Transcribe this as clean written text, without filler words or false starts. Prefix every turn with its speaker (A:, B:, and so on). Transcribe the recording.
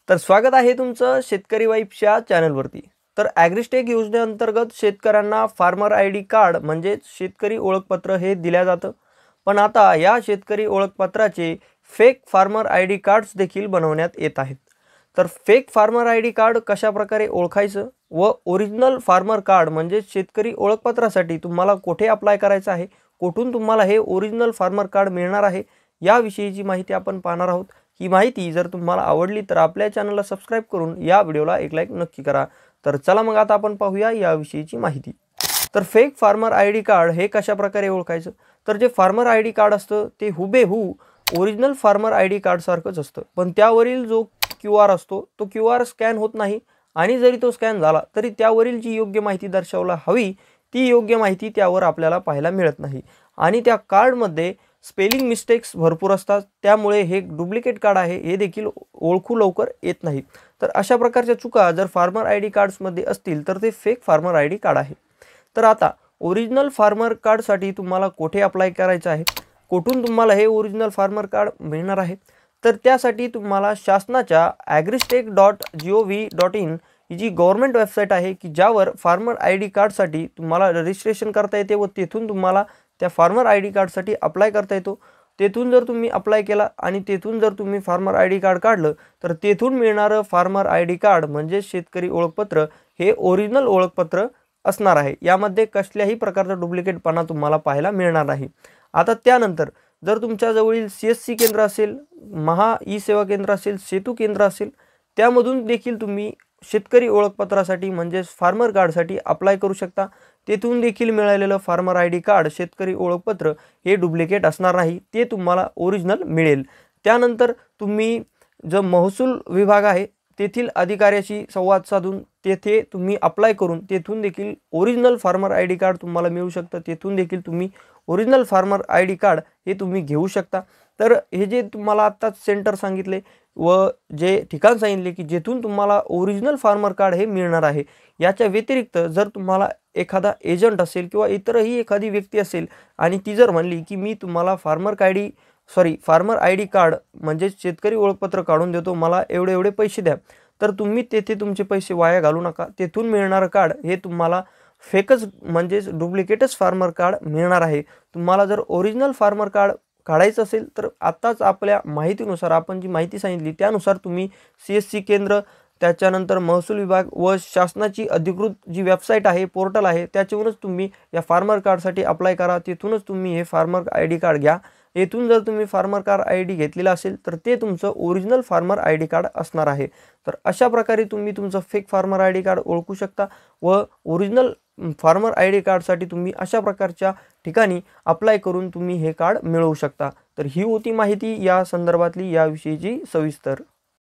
A: तर स्वागत आहे तुमचं शेतकरी वाईब्सच्या चॅनलवरती। तर ॲग्रिस्टेक योजनेअंतर्गत शेतकऱ्यांना फार्मर आयडी कार्ड म्हणजे शेतकरी ओळखपत्र हे दिल्या जातं। पण आता या शेतकरी ओळखपत्राचे फेक फार्मर आयडी कार्ड्स देखील बनवण्यात येत आहेत। तर फेक फार्मर आयडी कार्ड कशा प्रकारे ओळखायचं व ओरिजिनल फार्मर कार्ड म्हणजे शेतकरी ओळखपत्रासाठी तुम्हाला कुठे अप्लाय करायचं आहे, कुठून तुम्हाला हे ओरिजिनल फार्मर कार्ड मिळणार आहे, याविषयीची माहिती आपण पाहणार आहोत। ही माहिती जर तुम्हाला आवडली तर आपल्या चॅनलला सबस्क्राइब करून या व्हिडिओला एक लाईक नक्की करा। तर चला मग आता आपण पाहूया याविषयीची माहिती। तर फेक फार्मर आयडी कार्ड हे कशा प्रकारे ओळखायचं, तर जे फार्मर आयडी कार्ड असतं ते हुबेहू ओरिजिनल फार्मर आयडी कार्ड सारखंच असतं, पण त्यावरील जो QR असतो तो QR स्कॅन होत नाही आणि जरी तो स्कॅन झाला तरी त्यावरील जी योग्य माहिती दर्शवायला हवी ती योग्य माहिती त्यावर आपल्याला पाहायला मिळत नाही आणि त्या कार्डमध्ये स्पेलिंग मिस्टेक्स भरपूर असतात। त्यामुळे हे डुप्लिकेट कार्ड आहे हे देखील ओळखू लवकर येत नाही। तर अशा प्रकारच्या चुका जर फार्मर आयडी कार्ड्समध्ये असतील तर ते फेक फार्मर आयडी कार्ड आहे। तर आता ओरिजिनल फार्मर कार्डसाठी तुम्हाला कुठे अप्लाय करायचं आहे, कुठून तुम्हाला हे ओरिजिनल फार्मर कार्ड मिळणार आहे, तर त्यासाठी तुम्हाला शासनाच्या agristech.gov.in ही जी गव्हर्नमेंट वेबसाईट आहे की ज्यावर फार्मर आयडी कार्डसाठी तुम्हाला रजिस्ट्रेशन करता येते व तेथून तुम्हाला त्या फार्मर आयडी कार्डसाठी अप्लाय करता येतो। तेथून जर तुम्ही अप्लाय केला आणि तेथून जर तुम्ही फार्मर आयडी कार्ड काढलं तर तेथून मिळणारं फार्मर आयडी कार्ड म्हणजे शेतकरी ओळखपत्र हे ओरिजिनल ओळखपत्र असणार आहे। यामध्ये कसल्याही प्रकारचा डुप्लिकेटपणा तुम्हाला पाहायला मिळणार नाही। आता त्यानंतर जर तुमच्या जवळील CSC केंद्र असेल, महा ई सेवा केंद्र असेल, सेतू केंद्र असेल, त्यामधून देखील तुम्ही शेतकरी ओळखपत्रासाठी म्हणजे फार्मर कार्डसाठी अप्लाय करू शकता। तेथून देखील मिळालेलं फार्मर आयडी कार्ड शेतकरी ओळखपत्र हे डुप्लिकेट असणार नाही, ते तुम्हाला ओरिजिनल मिळेल। त्यानंतर तुम्ही जो महसूल विभाग आहे तेथील अधिकाऱ्याशी संवाद साधून तेथे तुम्ही अप्लाय करून तेथून देखील ओरिजिनल फार्मर आयडी कार्ड तुम्हाला मिळू शकतं। तेथून देखील तुम्ही ओरिजिनल फार्मर आयडी कार्ड हे तुम्ही घेऊ शकता। तर हे जे तुम्हाला आत्ताच सेंटर सांगितले व जे ठिकाण सांगितले की जेथून तुम्हाला ओरिजिनल फार्मर कार्ड हे मिळणार आहे, याच्या व्यतिरिक्त जर तुम्हाला एखादा एजंट असेल किंवा इतरही एखादी व्यक्ती असेल आणि ती जर म्हणली की मी तुम्हाला फार्मर आयडी कार्ड म्हणजे शेतकरी ओळखपत्र काढून देतो, मला एवढे एवढे पैसे द्या, तर तुम्ही तेथे तुमचे पैसे वाया घालू नका। तेथून मिळणारं कार्ड हे तुम्हाला फेकच म्हणजे डुप्लिकेटच फार्मर कार्ड मिळणार आहे। तुम्हाला जर ओरिजिनल फार्मर कार्ड काढायचं असेल तर आत्ताच आपल्या माहितीनुसार आपण जी माहिती सांगितली त्यानुसार तुम्ही CSC केंद्र, त्याच्यानंतर महसूल विभाग व शासनाची अधिकृत जी वेबसाईट आहे, पोर्टल आहे, त्याच्यावरूनच तुम्ही या फार्मर कार्डसाठी अप्लाय करा। तिथूनच तुम्ही हे फार्मर आयडी कार्ड घ्या। येथून जर तुम्ही फार्मर कार्ड आयडी घेतलेला असेल तर ते तुमचं ओरिजिनल फार्मर आयडी कार्ड असणार आहे। तर अशा प्रकारे तुम्ही तुमचं फेक फार्मर आयडी कार्ड ओळखू शकता व ओरिजिनल फार्मर आयडी कार्डसाठी तुम्ही अशा प्रकारच्या ठिकाणी अप्लाय करून तुम्ही हे कार्ड मिळवू शकता। तर ही होती माहिती या संदर्भातली याविषयीची सविस्तर।